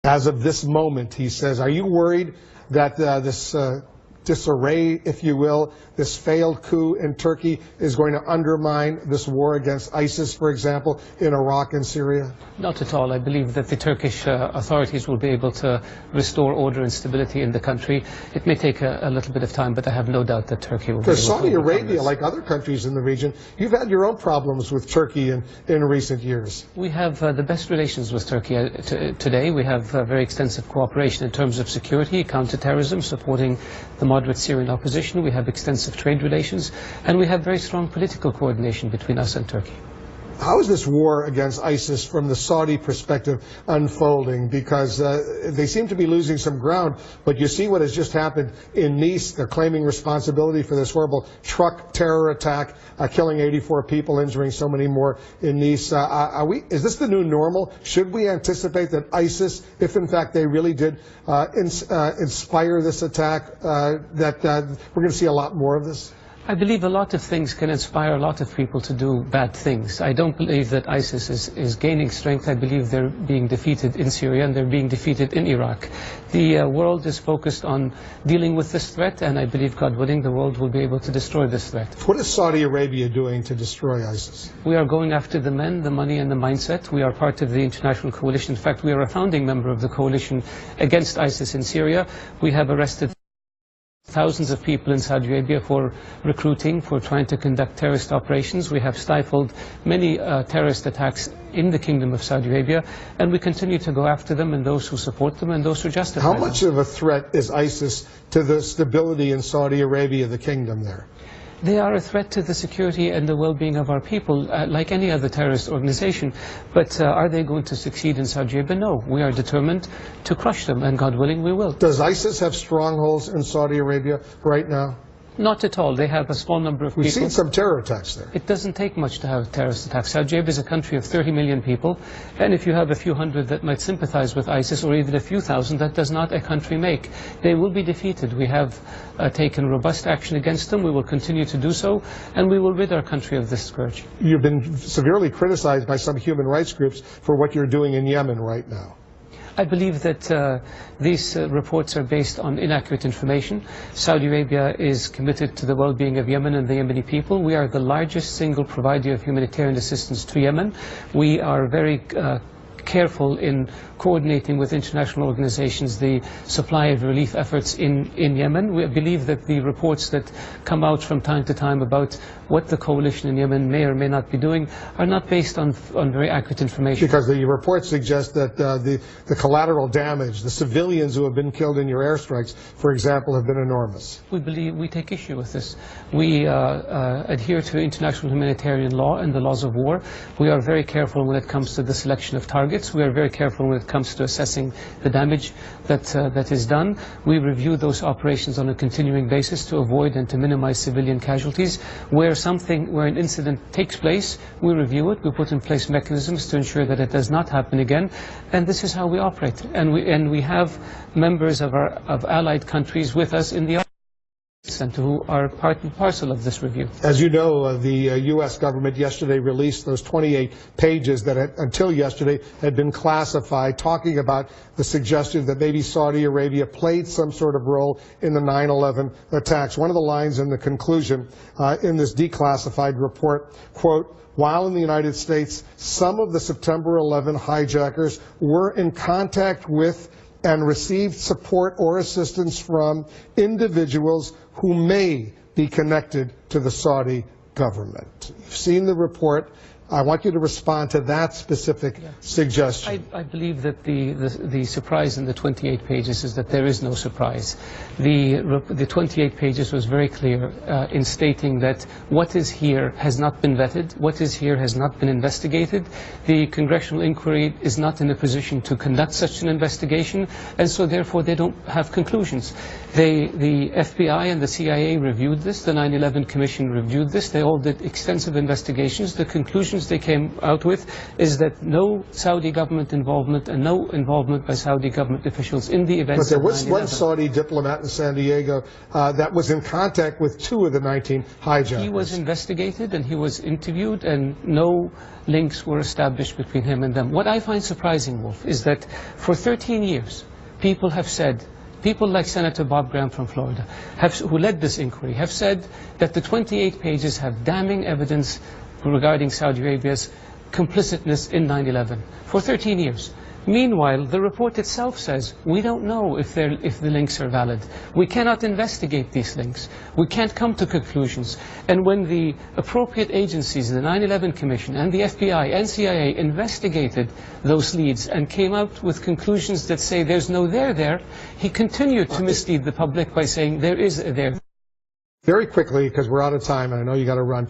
As of this moment, he says, are you worried that this disarray, if you will, this failed coup in Turkey is going to undermine this war against ISIS, for example, in Iraq and Syria? Not at all. I believe that the Turkish authorities will be able to restore order and stability in the country. It may take a little bit of time, but I have no doubt that Turkey will be able to overcome this. Saudi Arabia, like other countries in the region, you've had your own problems with Turkey in recent years. We have the best relations with Turkey today. We have very extensive cooperation in terms of security, counterterrorism, supporting the moderate Syrian opposition. We have extensive trade relations, and we have very strong political coordination between us and Turkey. How is this war against ISIS from the Saudi perspective unfolding? Because they seem to be losing some ground, but you see what has just happened in Nice. They're claiming responsibility for this horrible truck terror attack, killing 84 people, injuring so many more in Nice. Is this the new normal? Should we anticipate that ISIS, if in fact they really did inspire this attack, that we're going to see a lot more of this? I believe a lot of things can inspire a lot of people to do bad things. I don't believe that ISIS is gaining strength. I believe they're being defeated in Syria and they're being defeated in Iraq. The world is focused on dealing with this threat, and I believe, God willing, the world will be able to destroy this threat. What is Saudi Arabia doing to destroy ISIS? We are going after the men, the money, and the mindset. We are part of the international coalition. In fact, we are a founding member of the coalition against ISIS in Syria. We have arrested thousands of people in Saudi Arabia for recruiting, for trying to conduct terrorist operations. We have stifled many terrorist attacks in the Kingdom of Saudi Arabia, and we continue to go after them and those who support them and those who justify them. How much of a threat is ISIS to the stability in Saudi Arabia, the kingdom there? They are a threat to the security and the well-being of our people, like any other terrorist organization. But are they going to succeed in Saudi Arabia? No. We are determined to crush them, and God willing, we will. Does ISIS have strongholds in Saudi Arabia right now? Not at all. They have a small number of people. We've seen some terror attacks there. It doesn't take much to have terrorist attacks. Saudi Arabia is a country of 30 million people, and if you have a few hundred that might sympathize with ISIS, or even a few thousand, that does not a country make. They will be defeated. We have taken robust action against them. We will continue to do so, and we will rid our country of this scourge. You've been severely criticized by some human rights groups for what you're doing in Yemen right now. I believe that these reports are based on inaccurate information. Saudi Arabia is committed to the well-being of Yemen and the Yemeni people. We are the largest single provider of humanitarian assistance to Yemen. We are very careful in coordinating with international organizations the supply of relief efforts in Yemen. We believe that the reports that come out from time to time about what the coalition in Yemen may or may not be doing are not based on very accurate information. Because the reports suggest that the collateral damage, the civilians who have been killed in your airstrikes, for example, have been enormous. We take issue with this. We adhere to international humanitarian law and the laws of war. We are very careful when it comes to the selection of targets. We are very careful when it comes to assessing the damage that is done. We review those operations on a continuing basis to avoid and to minimize civilian casualties. Where an incident takes place, we review it. We put in place mechanisms to ensure that it does not happen again. And this is how we operate. And we have members of allied countries with us in the and who are part and parcel of this review. As you know, the U.S. government yesterday released those 28 pages that until yesterday had been classified, talking about the suggestion that maybe Saudi Arabia played some sort of role in the 9/11 attacks. One of the lines in the conclusion in this declassified report, quote, while in the United States, some of the September 11 hijackers were in contact with and received support or assistance from individuals who may be connected to the Saudi government. You've seen the report. I want you to respond to that specific suggestion. I believe that the surprise in the 28 pages is that there is no surprise. The 28 pages was very clear in stating that what is here has not been vetted, what is here has not been investigated. The congressional inquiry is not in a position to conduct such an investigation, and so therefore they don't have conclusions. The FBI and the CIA reviewed this, the 9/11 Commission reviewed this, they all did extensive investigations. The conclusions conclusions they came out with is that no Saudi government involvement and no involvement by Saudi government officials in the events. But there was one Saudi diplomat in San Diego that was in contact with 2 of the 19 hijackers. He was investigated and he was interviewed, and no links were established between him and them. What I find surprising, Wolf, is that for 13 years, people have said, people like Senator Bob Graham from Florida, who led this inquiry, have said that the 28 pages have damning evidence regarding Saudi Arabia's complicitness in 9/11 for 13 years. Meanwhile, the report itself says we don't know if the links are valid. We cannot investigate these links. We can't come to conclusions. And when the appropriate agencies, the 9/11 Commission and the FBI and CIA investigated those leads and came out with conclusions that say there's no there, he continued to mislead the public by saying there is a there. Very quickly, because we're out of time, and I know you got to run.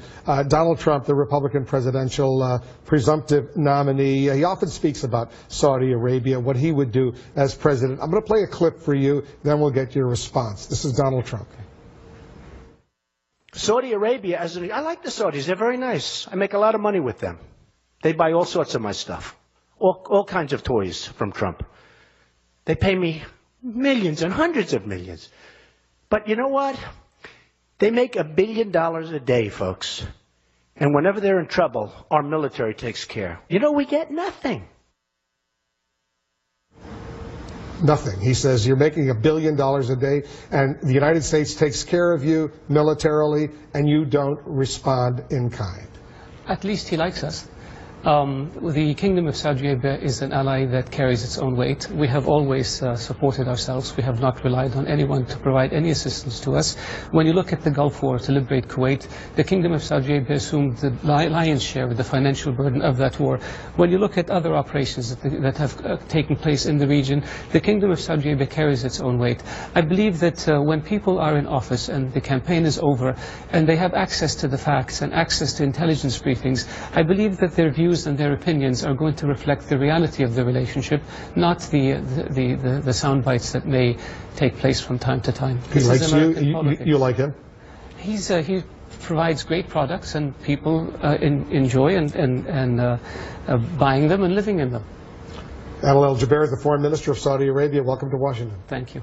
Donald Trump, the Republican presidential presumptive nominee, he often speaks about Saudi Arabia, what he would do as president. I'm going to play a clip for you, then we'll get your response. This is Donald Trump. Saudi Arabia, I like the Saudis. They're very nice. I make a lot of money with them. They buy all sorts of my stuff, all kinds of toys from Trump. They pay me millions and hundreds of millions. But you know what? They make $1 billion a day, folks. And whenever they're in trouble, our military takes care. You know, we get nothing. Nothing. He says you're making $1 billion a day, and the United States takes care of you militarily, and you don't respond in kind. At least he likes us. The Kingdom of Saudi Arabia is an ally that carries its own weight. We have always supported ourselves. We have not relied on anyone to provide any assistance to us. When you look at the Gulf War to liberate Kuwait, the Kingdom of Saudi Arabia assumed the lion's share of the financial burden of that war. When you look at other operations that have taken place in the region, the Kingdom of Saudi Arabia carries its own weight. I believe that when people are in office and the campaign is over and they have access to the facts and access to intelligence briefings, I believe that their views and their opinions are going to reflect the reality of the relationship, not the sound bites that may take place from time to time. He likes you. You like him? He provides great products, and people enjoy and buying them and living in them. Adel El Jubeir is the Foreign Minister of Saudi Arabia. Welcome to Washington. Thank you.